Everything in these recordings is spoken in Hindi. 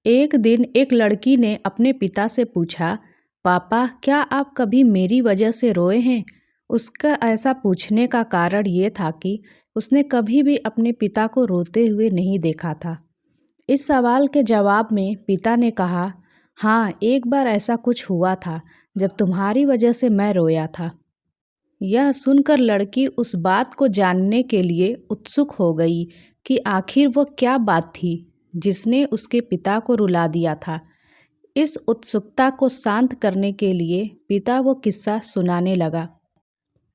एक दिन एक लड़की ने अपने पिता से पूछा, पापा क्या आप कभी मेरी वजह से रोए हैं? उसका ऐसा पूछने का कारण ये था कि उसने कभी भी अपने पिता को रोते हुए नहीं देखा था। इस सवाल के जवाब में पिता ने कहा, हाँ, एक बार ऐसा कुछ हुआ था जब तुम्हारी वजह से मैं रोया था। यह सुनकर लड़की उस बात को जानने के लिए उत्सुक हो गई कि आखिर वह क्या बात थी जिसने उसके पिता को रुला दिया था। इस उत्सुकता को शांत करने के लिए पिता वो किस्सा सुनाने लगा।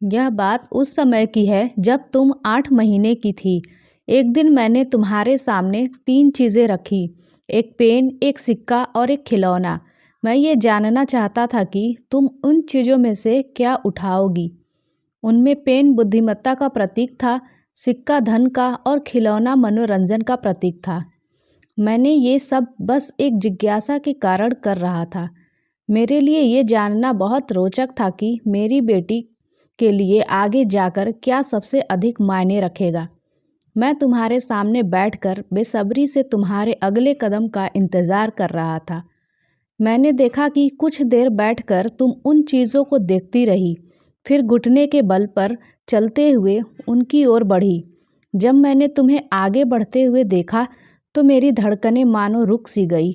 यह बात उस समय की है जब तुम 8 महीने की थी। एक दिन मैंने तुम्हारे सामने 3 चीज़ें रखी, एक पेन, एक सिक्का और एक खिलौना। मैं ये जानना चाहता था कि तुम उन चीज़ों में से क्या उठाओगी। उनमें पेन बुद्धिमत्ता का प्रतीक था, सिक्का धन का और खिलौना मनोरंजन का प्रतीक था। मैंने ये सब बस एक जिज्ञासा के कारण कर रहा था। मेरे लिए ये जानना बहुत रोचक था कि मेरी बेटी के लिए आगे जाकर क्या सबसे अधिक मायने रखेगा। मैं तुम्हारे सामने बैठकर बेसब्री से तुम्हारे अगले कदम का इंतज़ार कर रहा था। मैंने देखा कि कुछ देर बैठकर तुम उन चीज़ों को देखती रही, फिर घुटने के बल पर चलते हुए उनकी ओर बढ़ी। जब मैंने तुम्हें आगे बढ़ते हुए देखा तो मेरी धड़कनें मानो रुक सी गई,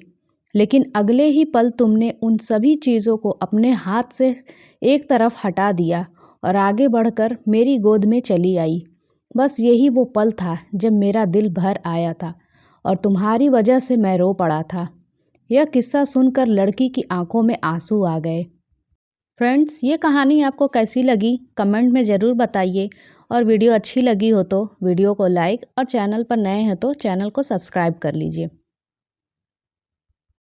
लेकिन अगले ही पल तुमने उन सभी चीज़ों को अपने हाथ से एक तरफ हटा दिया और आगे बढ़कर मेरी गोद में चली आई। बस यही वो पल था जब मेरा दिल भर आया था और तुम्हारी वजह से मैं रो पड़ा था। यह किस्सा सुनकर लड़की की आंखों में आंसू आ गए। फ्रेंड्स, ये कहानी आपको कैसी लगी कमेंट में ज़रूर बताइए और वीडियो अच्छी लगी हो तो वीडियो को लाइक और चैनल पर नए हैं तो चैनल को सब्सक्राइब कर लीजिए।